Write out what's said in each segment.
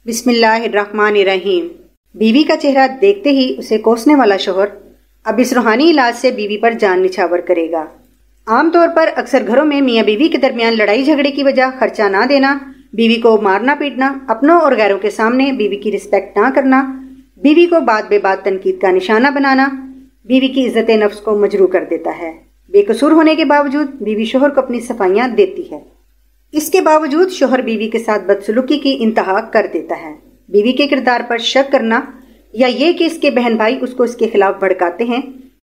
बिस्मिल्लाहिर्रहमानिर्रहीम। बीवी का चेहरा देखते ही उसे कोसने वाला शोहर अब इस रूहानी इलाज से बीवी पर जान निछावर करेगा। आमतौर पर अक्सर घरों में मियाँ बीवी के दरमियान लड़ाई झगड़े की वजह खर्चा ना देना, बीवी को मारना पीटना, अपनों और गैरों के सामने बीवी की रिस्पेक्ट ना करना, बीवी को बात बेबात तनकीद का निशाना बनाना, बीवी की इज्जत नफ्स को मजरू कर देता है। बेकसूर होने के बावजूद बीवी शोहर को अपनी सफाइयाँ देती है। इसके बावजूद शोहर बीवी के साथ बदसलूकी की इंतहा कर देता है। बीवी के किरदार पर शक करना, या ये कि इसके बहन भाई उसको इसके खिलाफ भड़काते हैं,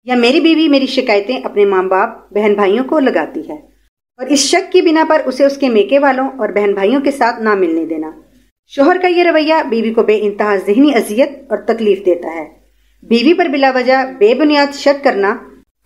या मेरी बीवी मेरी शिकायतें अपने माँ बाप बहन भाइयों को लगाती है, और इस शक की बिना पर उसे उसके मेके वालों और बहन भाइयों के साथ ना मिलने देना। शोहर का ये रवैया बीवी को बेइंतहा ज़हनी अजियत और तकलीफ देता है। बीवी पर बिला वजह बेबुनियाद शक करना,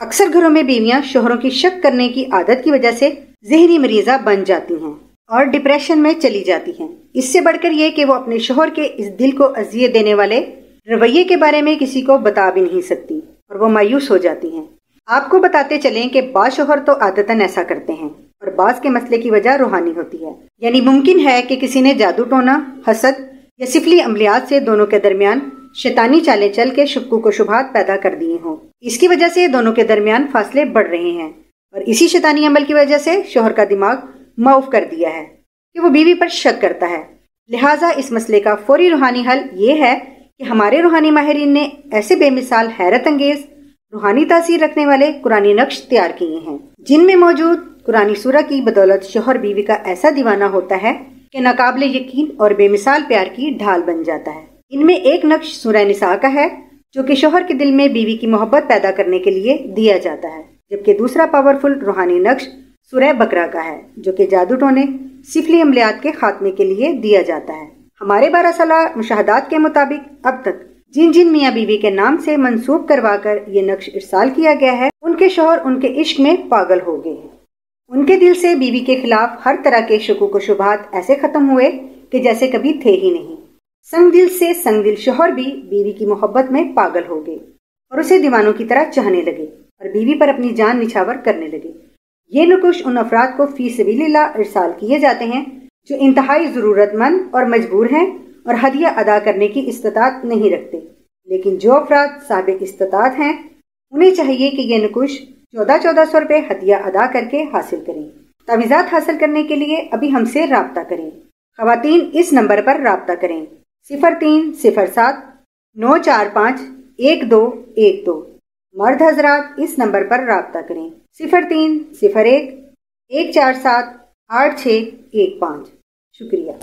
अक्सर घरों में बीवियां शोहरों की शक करने की आदत की वजह से ज़हनी मरीज़ा बन जाती हैं और डिप्रेशन में चली जाती हैं। इससे बढ़कर ये कि वो अपने शोहर के इस दिल को अजियत देने वाले रवैये के बारे में किसी को बता भी नहीं सकती और वो मायूस हो जाती हैं। आपको बताते चलें कि बाज़ शोहर तो आदतन ऐसा करते हैं और बाज़ के मसले की वजह रूहानी होती है। यानी मुमकिन है कि किसी ने जादू टोना, हसद या सिफली अमलियात से दोनों के दरमियान शैतानी चालें चल के शुक्कू को शुबहात पैदा कर दिए हों। इसकी वजह से दोनों के दरमियान फासले बढ़ रहे हैं और इसी शैतानी अमल की वजह से शोहर का दिमाग मौफ कर दिया है कि वो बीवी पर शक करता है। लिहाजा इस मसले का फौरी रूहानी हल ये है कि हमारे रूहानी माहिरीन ने ऐसे बेमिसाल हैरत अंगेज रूहानी तासीर रखने वाले कुरानी नक्श तैयार किए हैं, जिनमें मौजूद कुरानी सूरा की बदौलत शोहर बीवी का ऐसा दीवाना होता है कि नाकाबिले यकीन और बेमिसाल प्यार की ढाल बन जाता है। इनमें एक नक्श सूरह निसा का है, जो कि शोहर के दिल में बीवी की मोहब्बत पैदा करने के लिए दिया जाता है, जबकि दूसरा पावरफुल रूहानी नक्श सूरह बकरा का है, जो कि जादू टोने सिफली अमलियात के खात्मे के लिए दिया जाता है। हमारे 12 साला मुशाहदात के मुताबिक अब तक जिन जिन मियाँ बीवी के नाम से मंसूब करवाकर ये नक्श इरसाल किया गया है, उनके शोहर उनके इश्क में पागल हो गए हैं। उनके दिल से बीवी के खिलाफ हर तरह के शुकूक व शुबहात ऐसे खत्म हुए कि जैसे कभी थे ही नहीं। संग दिल शोहर भी बीवी की मोहब्बत में पागल हो गए और उसे दीवानों की तरह चाहने लगे और बीवी पर अपनी जान निछावर करने लगे। ये नुकुश उन अफराद को फी सबीलिल्लाह इरसाल किए जाते हैं जो इंतहाई ज़रूरतमंद और मजबूर हैं और हदिया अदा करने की इस्तात नहीं रखते। लेकिन जो अफराद साबिक इस्तात हैं, उन्हें चाहिए कि ये नुकुश 1400 रुपये हदिया अदा करके हासिल करें। तावीज़ात हासिल करने के लिए अभी हमसे राब्ता करें। ख़वातीन इस नंबर पर राब्ता करें 0307 945 1212। मर्द हजरात इस नंबर पर राब्ता करें 0301 147 8615। शुक्रिया।